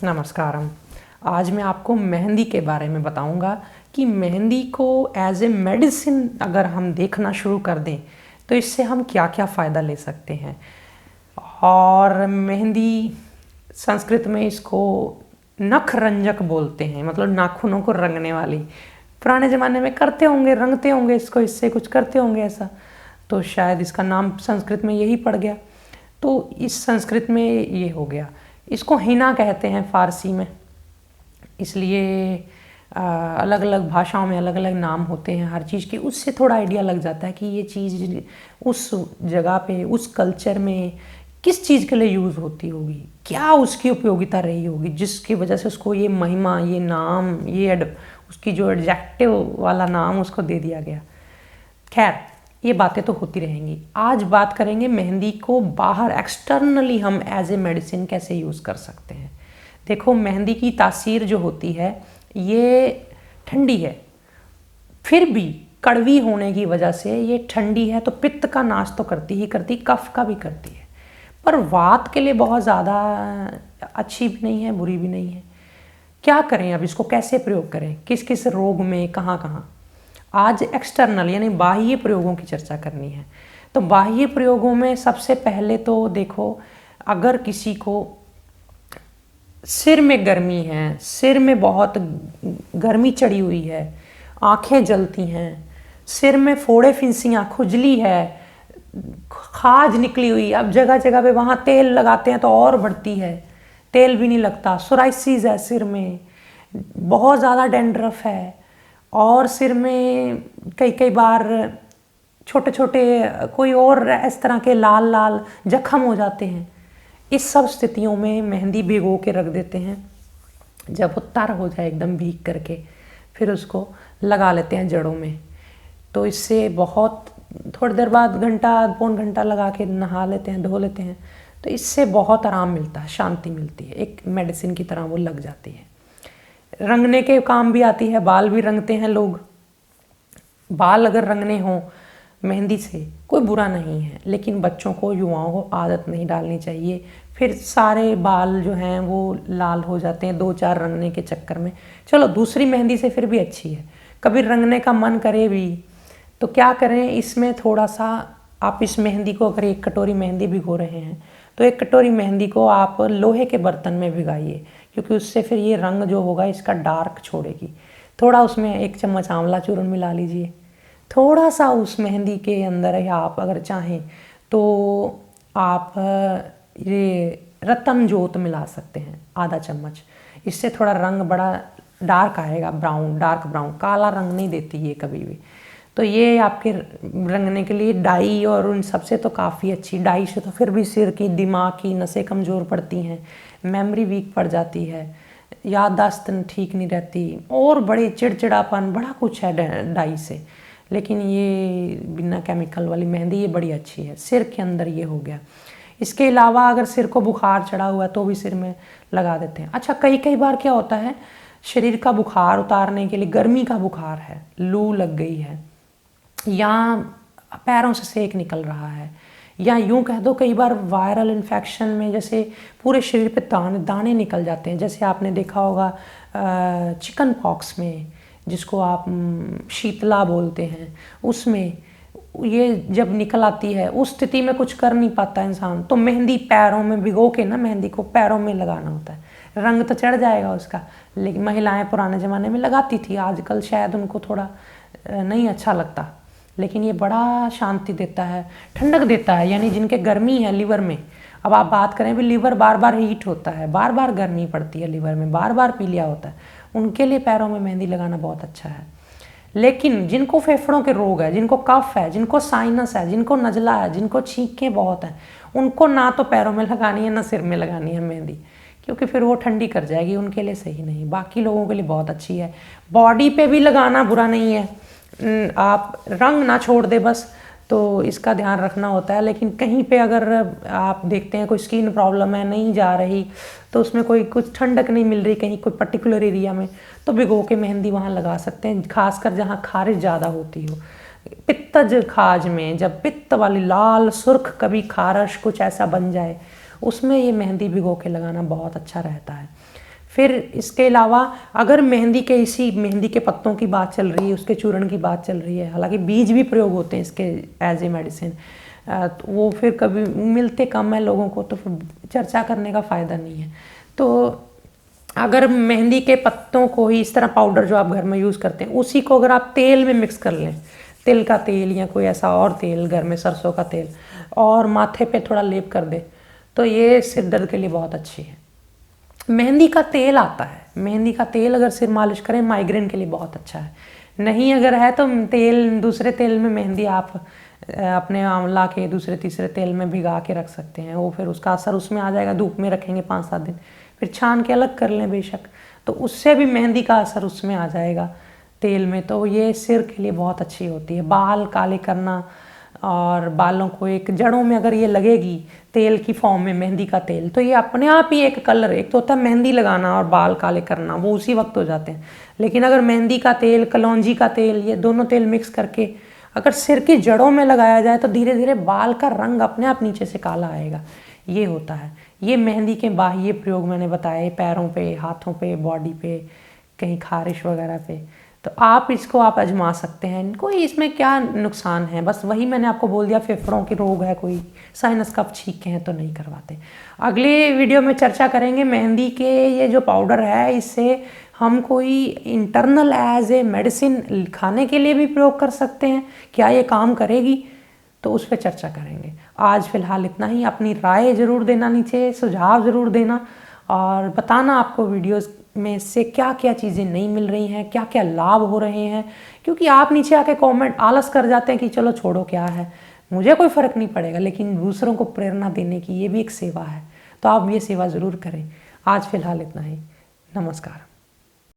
नमस्कारम। आज मैं आपको मेहंदी के बारे में बताऊंगा कि मेहंदी को एज ए मेडिसिन अगर हम देखना शुरू कर दें तो इससे हम क्या क्या फ़ायदा ले सकते हैं। और मेहंदी संस्कृत में इसको नख रंजक बोलते हैं, मतलब नाखूनों को रंगने वाली। पुराने ज़माने में करते होंगे, रंगते होंगे इसको, इससे कुछ करते होंगे ऐसा, तो शायद इसका नाम संस्कृत में यही पड़ गया। तो इस संस्कृत में ये हो गया। इसको हिना कहते हैं फ़ारसी में, इसलिए अलग अलग भाषाओं में अलग अलग नाम होते हैं हर चीज़ के। उससे थोड़ा आइडिया लग जाता है कि ये चीज़ उस जगह पे, उस कल्चर में किस चीज़ के लिए यूज़ होती होगी, क्या उसकी उपयोगिता रही होगी, जिसकी वजह से उसको ये महिमा, ये नाम, उसकी जो एडजेक्टिव वाला नाम उसको दे दिया गया। खैर, ये बातें तो होती रहेंगी। आज बात करेंगे मेहंदी को बाहर एक्सटर्नली हम एज ए मेडिसिन कैसे यूज़ कर सकते हैं। देखो, मेहंदी की तासीर जो होती है ये ठंडी है, फिर भी कड़वी होने की वजह से ये ठंडी है तो पित्त का नाश तो करती ही करती, कफ का भी करती है, पर वात के लिए बहुत ज़्यादा अच्छी भी नहीं है, बुरी भी नहीं है। क्या करें अब, इसको कैसे प्रयोग करें, किस किस रोग में, कहाँ कहाँ। आज एक्सटर्नल यानी बाह्य प्रयोगों की चर्चा करनी है। तो बाह्य प्रयोगों में सबसे पहले तो देखो, अगर किसी को सिर में गर्मी है, सिर में बहुत गर्मी चढ़ी हुई है, आंखें जलती हैं, सिर में फोड़े फिंसियाँ, खुजली है, खाज निकली हुई, अब जगह जगह पे वहाँ तेल लगाते हैं तो और बढ़ती है, तेल भी नहीं लगता, सोराइसिस है सिर में, बहुत ज़्यादा डैंड्रफ है, और सिर में कई कई बार छोटे छोटे कोई और इस तरह के लाल लाल जख्म हो जाते हैं। इस सब स्थितियों में मेहंदी भिगो के रख देते हैं। जब वो तर हो जाए एकदम भीग करके, फिर उसको लगा लेते हैं जड़ों में। तो इससे बहुत थोड़ी देर बाद, घंटा पौन घंटा लगा के नहा लेते हैं, धो लेते हैं, तो इससे बहुत आराम मिलता है, शांति मिलती है, एक मेडिसिन की तरह वो लग जाती है। रंगने के काम भी आती है, बाल भी रंगते हैं लोग। बाल अगर रंगने हों मेहंदी से कोई बुरा नहीं है, लेकिन बच्चों को, युवाओं को आदत नहीं डालनी चाहिए। फिर सारे बाल जो हैं वो लाल हो जाते हैं दो चार रंगने के चक्कर में। चलो, दूसरी मेहंदी से फिर भी अच्छी है। कभी रंगने का मन करे भी तो क्या करें, इसमें थोड़ा सा आप इस मेहंदी को, अगर 1 कटोरी मेहंदी भिगो रहे हैं तो 1 कटोरी मेहंदी को आप लोहे के बर्तन में भिगाइए, क्योंकि उससे फिर ये रंग जो होगा इसका डार्क छोड़ेगी। थोड़ा उसमें 1 चम्मच आंवला चूर्ण मिला लीजिए, थोड़ा सा उस मेहंदी के अंदर, या आप अगर चाहें तो आप ये रतन जोत मिला सकते हैं, आधा चम्मच। इससे थोड़ा रंग बड़ा डार्क आएगा, ब्राउन, डार्क ब्राउन, काला रंग नहीं देती ये कभी भी। तो ये आपके रंगने के लिए डाई और उन सबसे तो काफ़ी अच्छी। डाई से तो फिर भी सिर की, दिमाग की नसें कमज़ोर पड़ती हैं, मेमोरी वीक पड़ जाती है, याददाश्त ठीक नहीं रहती, और बड़े चिड़चिड़ापन, बड़ा कुछ है डाई से। लेकिन ये बिना केमिकल वाली मेहंदी ये बड़ी अच्छी है। सिर के अंदर ये हो गया। इसके अलावा अगर सिर को बुखार चढ़ा हुआ है तो भी सिर में लगा देते हैं। अच्छा, कई कई बार क्या होता है, शरीर का बुखार उतारने के लिए, गर्मी का बुखार है, लू लग गई है, या पैरों से सेक निकल रहा है, या यूं कह दो कई बार वायरल इन्फेक्शन में जैसे पूरे शरीर पे दाने दाने निकल जाते हैं। जैसे आपने देखा होगा चिकन पॉक्स में, जिसको आप शीतला बोलते हैं, उसमें ये जब निकल आती है, उस स्थिति में कुछ कर नहीं पाता इंसान, तो मेहंदी पैरों में भिगो के ना, मेहंदी को पैरों में लगाना होता है। रंग तो चढ़ जाएगा उसका, लेकिन महिलाएं पुराने ज़माने में लगाती थी, आजकल शायद उनको थोड़ा नहीं अच्छा लगता, लेकिन ये बड़ा शांति देता है, ठंडक देता है। यानी जिनके गर्मी है लीवर में, अब आप बात करें भी, लीवर बार बार हीट होता है, बार बार गर्मी पड़ती है लीवर में, बार बार पीलिया होता है, उनके लिए पैरों में मेहंदी लगाना बहुत अच्छा है। लेकिन जिनको फेफड़ों के रोग है, जिनको कफ है, जिनको साइनस है, जिनको नज़ला है, जिनको छींकें बहुत हैं, उनको ना तो पैरों में लगानी है ना सिर में लगानी है मेहंदी, क्योंकि फिर वो ठंडी कर जाएगी, उनके लिए सही नहीं। बाकी लोगों के लिए बहुत अच्छी है। बॉडी पे भी लगाना बुरा नहीं है, आप रंग ना छोड़ दे बस, तो इसका ध्यान रखना होता है। लेकिन कहीं पे अगर आप देखते हैं कोई स्किन प्रॉब्लम है, नहीं जा रही, तो उसमें कोई कुछ ठंडक नहीं मिल रही कहीं कोई पर्टिकुलर एरिया में, तो भिगो के मेहंदी वहाँ लगा सकते हैं, खासकर जहाँ खारिश ज़्यादा होती हो। पित्तज खाज में, जब पित्त वाली लाल सुर्ख कभी खारश कुछ ऐसा बन जाए, उसमें ये मेहंदी भिगो के लगाना बहुत अच्छा रहता है। फिर इसके अलावा अगर मेहंदी के पत्तों की बात चल रही है, उसके चूर्ण की बात चल रही है, हालांकि बीज भी प्रयोग होते हैं इसके एज ए मेडिसिन, तो वो फिर कभी मिलते कम है लोगों को, तो फिर चर्चा करने का फ़ायदा नहीं है। तो अगर मेहंदी के पत्तों को ही इस तरह पाउडर जो आप घर में यूज़ करते हैं, उसी को अगर आप तेल में मिक्स कर लें, तिल का तेल या कोई ऐसा और तेल घर में, सरसों का तेल, और माथे पे थोड़ा लेप कर दे, तो ये सिर दर्द के लिए बहुत अच्छी है। मेहंदी का तेल आता है, मेहंदी का तेल अगर सिर मालिश करें माइग्रेन के लिए बहुत अच्छा है। नहीं अगर है तो तेल, दूसरे तेल में मेहंदी आप अपने आंवला के दूसरे तीसरे तेल में भिगा के रख सकते हैं, वो फिर उसका असर उसमें आ जाएगा। धूप में रखेंगे 5-7 दिन, फिर छान के अलग कर लें बेशक, तो उससे भी मेहंदी का असर उसमें आ जाएगा तेल में। तो ये सिर के लिए बहुत अच्छी होती है। बाल काले करना और बालों को एक जड़ों में अगर ये लगेगी तेल की फॉर्म में मेहंदी का तेल, तो ये अपने आप ही एक कलर, एक तो होता है मेहंदी लगाना और बाल काले करना, वो उसी वक्त हो जाते हैं। लेकिन अगर मेहंदी का तेल, कलौंजी का तेल, ये दोनों तेल मिक्स करके अगर सिर की जड़ों में लगाया जाए तो धीरे धीरे बाल का रंग अपने आप नीचे से काला आएगा। ये होता है। ये मेहंदी के बाह्य प्रयोग मैंने बताए, पैरों पे, हाथों पे, बॉडी पे, कहीं खारिश वगैरह पे, तो आप इसको आप आजमा सकते हैं। इनको इसमें क्या नुकसान है, बस वही मैंने आपको बोल दिया। फेफड़ों की रोग है, कोई साइनस कफ छींके हैं तो नहीं करवाते। अगले वीडियो में चर्चा करेंगे मेहंदी के ये जो पाउडर है, इससे हम कोई इंटरनल एज ए मेडिसिन खाने के लिए भी प्रयोग कर सकते हैं, क्या ये काम करेगी, तो उस पर चर्चा करेंगे। आज फिलहाल इतना ही। अपनी राय ज़रूर देना, नीचे सुझाव ज़रूर देना और बताना आपको वीडियोस में से क्या क्या चीज़ें नहीं मिल रही हैं, क्या क्या लाभ हो रहे हैं। क्योंकि आप नीचे आके कमेंट आलस कर जाते हैं कि चलो छोड़ो क्या है, मुझे कोई फ़र्क नहीं पड़ेगा, लेकिन दूसरों को प्रेरणा देने की ये भी एक सेवा है, तो आप ये सेवा ज़रूर करें। आज फिलहाल इतना ही। नमस्कार।